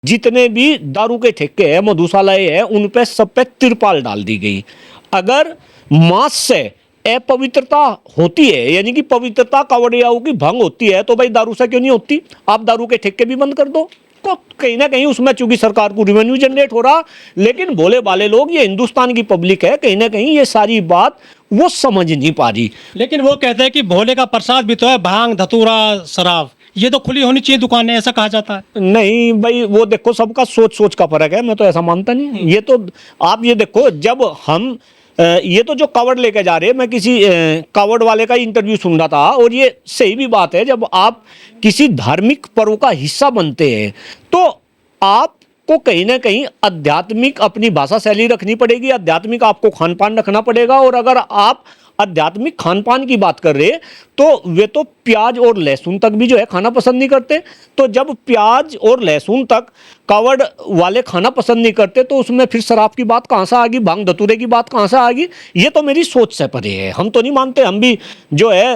जितने भी दारू के ठेके हैं, मधुशालाएं हैं, उन पे सब पे तिरपाल डाल दी गई। अगर मांस से अपवित्रता होती है, यानी कि पवित्रता कावड़ियाओं की भंग होती है, तो भाई दारू से क्यों नहीं होती? आप दारू के ठेके भी बंद कर दो, तो कहीं ना कहीं उसमें चूंकि सरकार को रेवेन्यू जनरेट हो रहा। लेकिन भोले भाले लोग, ये हिंदुस्तान की पब्लिक है, कहीं ना कहीं ये सारी बात वो समझ नहीं पा रही। लेकिन वो कहते हैं कि भोले का प्रसाद भी तो है भांग, धतूरा, शराब, ये तो खुली होनी चाहिए दुकानें, ऐसा कहा जाता है। नहीं भाई, वो देखो सबका सोच सोच का फर्क है, मैं तो ऐसा मानता नहीं। ये तो आप ये देखो, जब हम ये तो जो कावड़ लेके जा रहे हैं, मैं किसी कावड़ वाले का इंटरव्यू सुन रहा था, और ये सही भी बात है, जब आप किसी धार्मिक पर्व का हिस्सा बनते हैं तो आपको कहीं ना कहीं आध्यात्मिक अपनी भाषा शैली रखनी पड़ेगी, आध्यात्मिक आपको खान पान रखना पड़ेगा। और अगर आप आध्यात्मिक खान पान की बात कर रहे हैं तो वे तो प्याज और लहसुन तक भी जो है खाना पसंद नहीं करते। तो जब प्याज और लहसुन तक कावड़ वाले खाना पसंद नहीं करते, तो उसमें फिर शराब की बात कहाँ से आ गई, भांग धतूरे की बात कहाँ से आ गई? ये तो मेरी सोच से परे है, हम तो नहीं मानते। हम भी जो है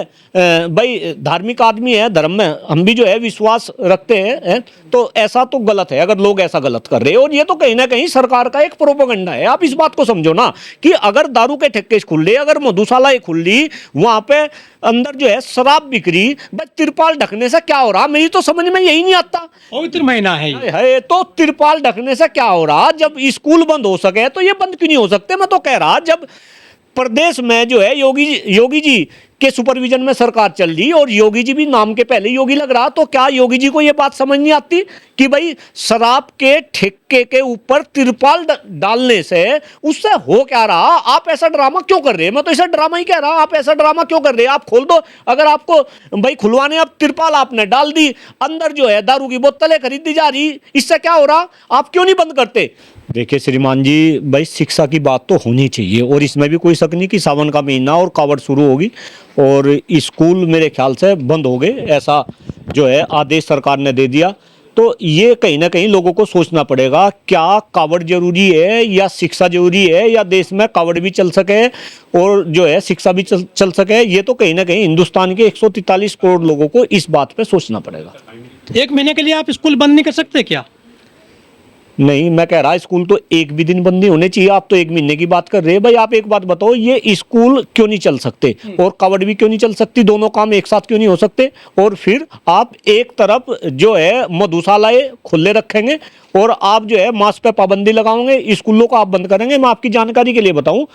भाई धार्मिक आदमी है, धर्म में हम भी जो है विश्वास रखते हैं। तो ऐसा तो गलत है अगर लोग ऐसा गलत कर रहे हैं, और ये तो कहीं ना कहीं सरकार का एक प्रोपेगेंडा है। आप इस बात को समझो ना कि अगर दारू के ठेके खुल रहे, अगर मधुशालाएं खुल रही, वहां पे अंदर जो है शराब बिक रही, बस तिरपाल ढकने से क्या हो रहा? मेरी तो समझ में यही नहीं आता। पवित्र महीना है ये। है तो तिरपाल ढकने से क्या हो रहा? जब स्कूल बंद हो सके तो ये बंद क्यों नहीं हो सकते? मैं तो कह रहा, जब प्रदेश में जो है योगी जी के सुपरविजन में सरकार चल रही, और योगी जी भी नाम के पहले योगी लग रहा, तो क्या योगी जी को यह बात समझ नहीं आती कि भाई शराब के ठेके के ऊपर तिरपाल डालने से उससे हो क्या रहा? आप ऐसा ड्रामा क्यों कर रहे हैं? मैं तो ऐसा ड्रामा ही कह रहा, आप ऐसा ड्रामा क्यों कर रहे हैं? आप खोल दो, अगर आपको भाई खुलवाने, अब तिरपाल आपने डाल दी, अंदर जो है दारू की बोतलें खरीदी जा रही, इससे क्या हो रहा? आप क्यों नहीं बंद करते? देखिए श्रीमान जी, भाई शिक्षा की बात तो होनी चाहिए, और इसमें भी कोई शक नहीं कि सावन का महीना और कावड़ शुरू होगी और स्कूल मेरे ख्याल से बंद हो गए, ऐसा जो है आदेश सरकार ने दे दिया। तो ये कहीं ना कहीं लोगों को सोचना पड़ेगा, क्या कावड़ जरूरी है या शिक्षा जरूरी है, या देश में कावड़ भी चल सके और जो है शिक्षा भी चल सके? ये तो कहीं ना कहीं हिंदुस्तान के 143 करोड़ लोगों को इस बात पे सोचना पड़ेगा। 1 महीने के लिए आप स्कूल बंद नहीं कर सकते क्या? नहीं, मैं कह रहा स्कूल तो एक भी दिन बंद नहीं होने चाहिए। आप तो 1 महीने की बात कर रहे हैं। भाई आप एक बात बताओ, ये स्कूल क्यों नहीं चल सकते और कावड़ भी क्यों नहीं चल सकती? दोनों काम एक साथ क्यों नहीं हो सकते? और फिर आप एक तरफ जो है मधुशालाएं खुले रखेंगे और आप जो है मास्क पे पाबंदी लगाओगे, स्कूलों को आप बंद करेंगे। मैं आपकी जानकारी के लिए बताऊं,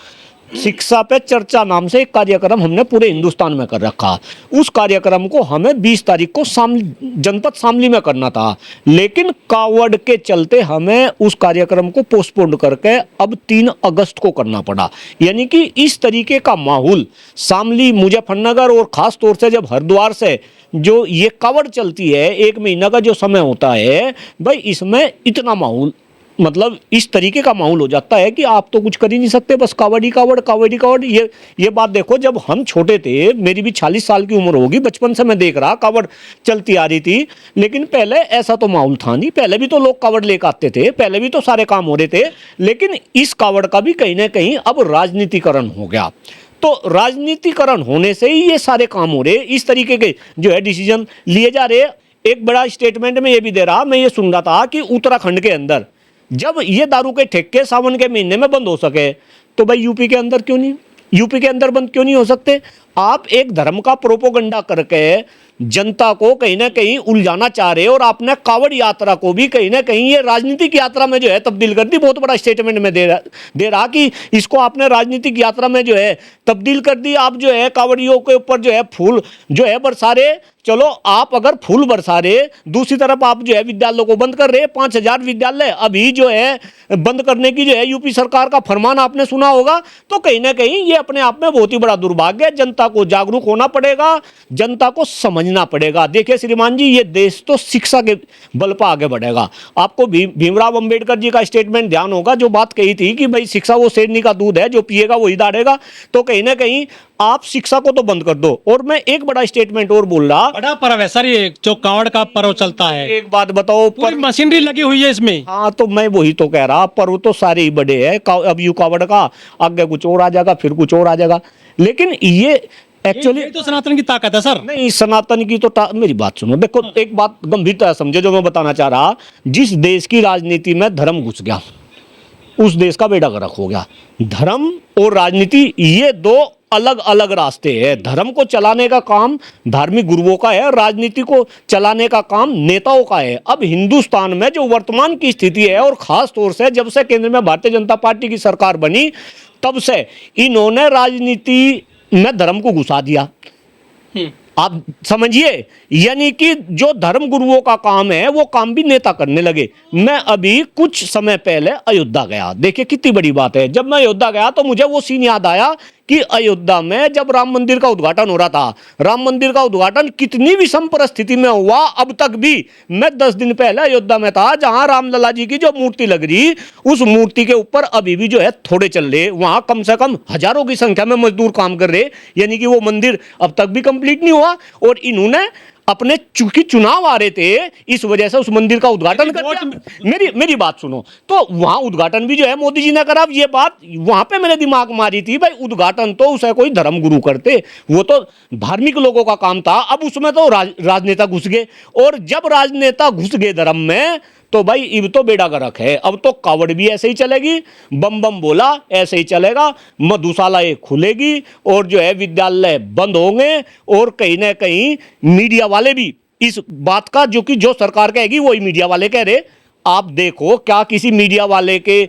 शिक्षा पे चर्चा नाम से एक कार्यक्रम हमने पूरे हिंदुस्तान में कर रखा। उस कार्यक्रम को हमें 20 तारीख को जनपद शामली में करना था, लेकिन कावड़ के चलते हमें उस कार्यक्रम को पोस्टपोन करके अब 3 अगस्त को करना पड़ा। यानी कि इस तरीके का माहौल शामली, मुजफ्फरनगर और खास तौर से जब हरिद्वार से जो ये कावड़ चलती है, 1 महीना का जो समय होता है, भाई इसमें इतना माहौल, मतलब इस तरीके का माहौल हो जाता है कि आप तो कुछ कर ही नहीं सकते, बस कावड़ ही कावड़, कावड़ ही कावड़। ये बात देखो, जब हम छोटे थे, मेरी भी 40 साल की उम्र होगी, बचपन से मैं देख रहा कावड़ चलती आ रही थी। लेकिन पहले ऐसा तो माहौल था नहीं, पहले भी तो लोग कावड़ लेकर आते थे, पहले भी तो सारे काम हो रहे थे। लेकिन इस कावड़ का भी कहीं ना कहीं अब राजनीतिकरण हो गया। तो राजनीतिकरण होने से ही ये सारे काम हो रहे, इस तरीके के जो है डिसीजन लिए जा रहे। एक बड़ा स्टेटमेंट में ये भी दे रहा, मैं ये सुन रहा था कि उत्तराखंड के अंदर जब ये दारू के ठेके सावन के महीने में बंद हो सके, तो भाई यूपी के अंदर क्यों नहीं, यूपी के अंदर बंद क्यों नहीं हो सकते? आप एक धर्म का प्रोपोगंडा करके जनता को कहीं ना कहीं उलझाना चाह रहे हो, और आपने कावड़ यात्रा को भी कहीं ना कहीं ये राजनीतिक यात्रा में जो है तब्दील कर दी। बहुत बड़ा स्टेटमेंट में दे रहा कि इसको आपने राजनीतिक यात्रा में जो है तब्दील कर दी। आप जो है कावड़ियों के ऊपर जो है फूल जो है बरसा रहे। चलो, आप अगर फूल बरसा रहे, दूसरी तरफ आप जो है विद्यालयों को बंद कर रहे। 5000 विद्यालय अभी जो है बंद करने की जो है यूपी सरकार का फरमान आपने सुना होगा। तो कहीं ना कहीं ये अपने आप में बहुत ही बड़ा दुर्भाग्य है। जनता को जागरूक होना पड़ेगा, जनता को समझना पड़ेगा। देखिए श्रीमान जी, ये देश तो शिक्षा के बल पर आगे बढ़ेगा। आपको भीमराव अंबेडकर जी का स्टेटमेंट ध्यान होगा, जो बात कही थी कि भाई शिक्षा वो शेरनी का दूध है, जो पिएगा वही दाढ़ेगा। तो कहीं ना कहीं आप शिक्षा को तो बंद कर दो। और मैं एक बड़ा स्टेटमेंट और बोल रहा, बड़ा पर्व है सर ये, जो कावड़ का पर्व चलता है। एक बात बताओ, पूरी मशीनरी लगी हुई है इसमें। हाँ, तो मैं वही तो कह रहा, पर्व तो सारे ही बड़े हैं। अब यू कावड़ का आगे कुछ और आ जाएगा, फिर कुछ और आ जाएगा। लेकिन ये एक्चुअली तो सनातन की ताकत है सर। नहीं, सनातन की तो मेरी बात सुनो, देखो एक बात गंभीरता से समझे जो मैं बताना चाह रहा। जिस देश की राजनीति में धर्म घुस गया उस देश का बेड़ा गर्क हो गया। धर्म और राजनीति ये दो अलग अलग रास्ते हैं। धर्म को चलाने का काम धार्मिक गुरुओं का है, राजनीति को चलाने का काम नेताओं का है। अब हिंदुस्तान में जो वर्तमान की स्थिति है और खास तौर से जब से केंद्र में भारतीय जनता पार्टी की सरकार बनी तब से इन्होंने राजनीति में धर्म को घुसा दिया। आप समझिए, यानी कि जो धर्म गुरुओं का काम है वो काम भी नेता करने लगे। मैं अभी कुछ समय पहले अयोध्या गया, देखिए कितनी बड़ी बात है। जब मैं अयोध्या गया तो मुझे वो सीन याद आया कि अयोध्या में जब राम मंदिर का उद्घाटन हो रहा था, राम मंदिर का उद्घाटन कितनी विषम परिस्थिति में हुआ। अब तक भी मैं 10 दिन पहले अयोध्या में था, जहां रामलला जी की जो मूर्ति लग रही उस मूर्ति के ऊपर अभी भी जो है थोड़े चल रहे, वहां कम से कम हजारों की संख्या में मजदूर काम कर रहे, यानी कि वो मंदिर अब तक भी कंप्लीट नहीं हुआ। और इन्होंने अपने चूंकि चुनाव आ रहे थे इस वजह से उस मंदिर का उद्घाटन कर दिया। मेरी बात सुनो, तो वहां उद्घाटन भी जो है मोदी जी ने करा। ये बात वहां पे मैंने दिमाग मारी थी, भाई उद्घाटन तो उसे कोई धर्म गुरु करते, वो तो धार्मिक लोगों का काम था। अब उसमें तो राजनेता घुस गए, और जब राजनेता घुस गए धर्म में तो भाई अब तो बेड़ा गर्क है। अब तो कावड़ भी ऐसे ही चलेगी, बम बम बोला ऐसे ही चलेगा, मधुशाला खुलेगी और जो है विद्यालय बंद होंगे। और कहीं ना कहीं मीडिया वाले भी इस बात का जो सरकार कहेगी वही मीडिया वाले कह रहे। आप देखो क्या किसी मीडिया वाले के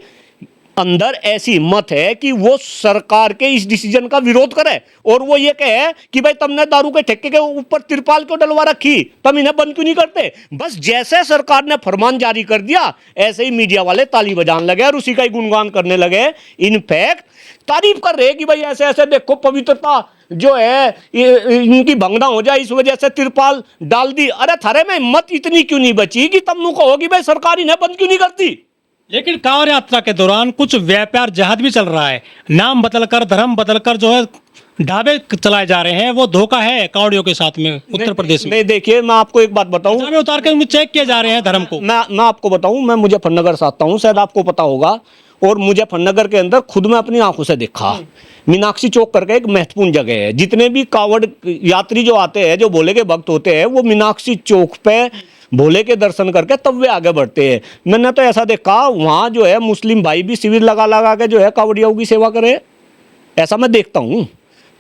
अंदर ऐसी हिम्मत है कि वो सरकार के इस डिसीजन का विरोध करे और वो ये कहे कि भाई तुमने दारू के ठेके के ऊपर तिरपाल क्यों डलवा रखी, तुम इन्हें बंद क्यों नहीं करते। बस जैसे सरकार ने फरमान जारी कर दिया ऐसे ही मीडिया वाले ताली बजाने लगे और उसी का ही गुणगान करने लगे। इनफैक्ट तारीफ कर रहे कि भाई ऐसे ऐसे देखो पवित्रता जो है इनकी भंगना हो जाए इस वजह से तिरपाल डाल दी। अरे थारे में हिम्मत इतनी क्यों नहीं बची कि तुम कहो कि भाई सरकार इन्हें बंद क्यों नहीं करती। लेकिन कांवड़ यात्रा के दौरान कुछ व्यापार जहाज भी चल रहा है, नाम बदलकर धर्म बदलकर जो है ढाबे चलाए जा रहे हैं, वो धोखा है कांवड़ियों के साथ में उत्तर प्रदेश में। नहीं देखिए, मैं आपको एक बात बताऊं, ढाबे उतार के उनमें चेक किए जा रहे हैं धर्म को। मैं आपको बताऊं, मैं मुजफ्फरनगर से आता हूं, शायद आपको पता होगा। और मुजफ्फरनगर के अंदर खुद मैं अपनी आंखों से देखा, मीनाक्षी चौक करके एक महत्वपूर्ण जगह है। जितने भी कांवड़ यात्री जो आते हैं, जो भोले के भक्त होते हैं, वो मीनाक्षी चौक पे भोले के दर्शन करके तब वे आगे बढ़ते हैं। मैंने तो ऐसा देखा वहाँ जो है मुस्लिम भाई भी शिविर लगा लगा के जो है कांवड़ियों की सेवा करे, ऐसा मैं देखता हूँ।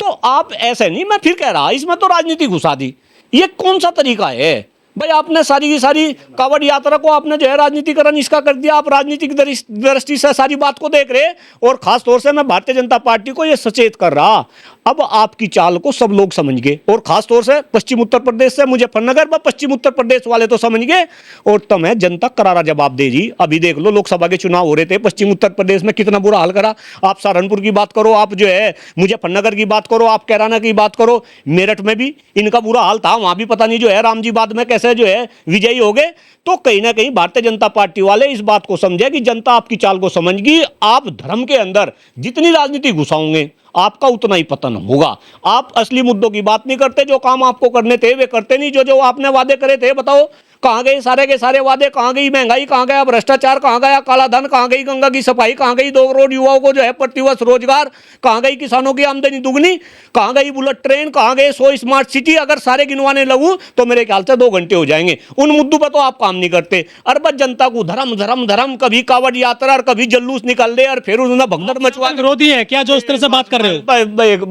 तो आप ऐसे नहीं, मैं फिर कह रहा इसमें तो राजनीति घुसा दी। ये कौन सा तरीका है भाई। आपने सारी की सारी कांवड़ यात्रा को आपने जो है राजनीतिकरण इसका कर दिया। आप राजनीतिक दृष्टि से सारी बात को देख रहे। और खास तौर से मैं भारतीय जनता पार्टी को ये सचेत कर रहा, अब आपकी चाल को सब लोग समझ गए। और खास तौर से पश्चिम उत्तर प्रदेश से मुजफ्फरनगर व पश्चिम उत्तर प्रदेश वाले तो समझ गए। और तुम्हें जनता करारा जवाब दे रही। अभी देख लो, लोकसभा के चुनाव हो रहे थे, पश्चिम उत्तर प्रदेश में कितना बुरा हाल करा। आप सहारनपुर की बात करो, आप जो है मुजफ्फरनगर की बात करो, आप कैराना की बात करो, मेरठ में भी इनका बुरा हाल था। वहां भी पता नहीं जो है रामजी बाद में कैसे जो है विजयी हो गए। तो कहीं ना कहीं भारतीय जनता पार्टी वाले इस बात को समझे कि जनता आपकी चाल को समझ गई। आप धर्म के अंदर जितनी राजनीति घुसाओगे आपका उतना ही पतन होगा। आप असली मुद्दों की बात नहीं करते, जो काम आपको करने थे वे करते नहीं। जो आपने वादे करे थे, बताओ कहाँ गए सारे के सारे वादे, कहाँ गई महंगाई, कहाँ गया भ्रष्टाचार, कहाँ गया काला धन, कहाँ गई गंगा की सफाई, कहाँ गई 2 करोड़ युवाओं को जो है प्रतिवर्ष रोजगार, कहाँ गई किसानों की आमदनी दुगनी, कहाँ गई बुलेट ट्रेन, कहाँ गए 100 स्मार्ट सिटी। अगर सारे गिनवाने लगूं तो मेरे ख्याल से 2 घंटे हो जाएंगे। उन मुद्दों पर तो आप काम नहीं करते। और बस जनता को धर्म धर्म धर्म, कभी कांवड़ यात्रा और कभी जल्लूस निकाल ले और फिर उन्होंने भगदड़ मचवा। विरोधी है क्या जो इस तरह से बात कर रहे हो?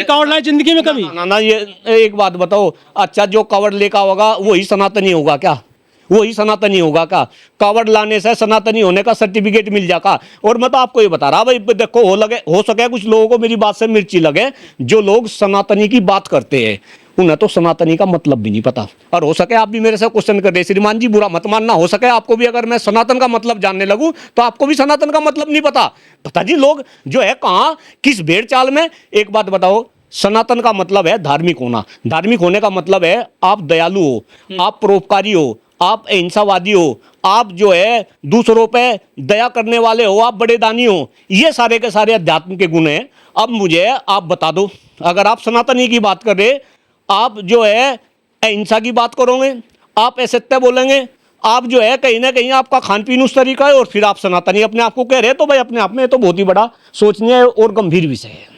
कांवड़ लाए जिंदगी में कभी ना। ये एक बात बताओ, अच्छा जो कांवड़ लेका होगा वही सनातनी होगा क्या? वही सनातनी होगा क्या? कांवड़ लाने से सनातनी होने का सर्टिफिकेट मिल जाएगा। और मैं तो आपको ये बता रहा भाई, देखो हो सके कुछ लोगों को मेरी बात से मिर्ची लगे। जो लोग सनातनी की बात करते हैं उन्हें तो सनातनी का मतलब भी नहीं पता। और हो सके आप भी मेरे से क्वेश्चन कर रहे, श्रीमान जी बुरा मत मानना, हो सके आपको भी अगर मैं सनातन का मतलब जानने लगूं तो आपको भी सनातन का मतलब नहीं पता जी। लोग जो है कहाँ किस भेड़ चाल में। एक बात बताओ, सनातन का मतलब है धार्मिक होना। धार्मिक होने का मतलब है आप दयालु हो, आप परोपकारी हो, आप अहिंसावादी हो, आप जो है दूसरों पे दया करने वाले हो, आप बड़े दानी हो। ये सारे के सारे अध्यात्म के गुण हैं। अब मुझे आप बता दो, अगर आप सनातनी की बात कर रहे, आप जो है अहिंसा की बात करोगे, आप असत्य बोलेंगे, आप जो है कहीं ना कहीं आपका खान पीन उस तरीका है, और फिर आप सनातनी अपने आप को कह रहे हैं, तो भाई अपने आप में तो बहुत ही बड़ा सोचनीय और गंभीर विषय है।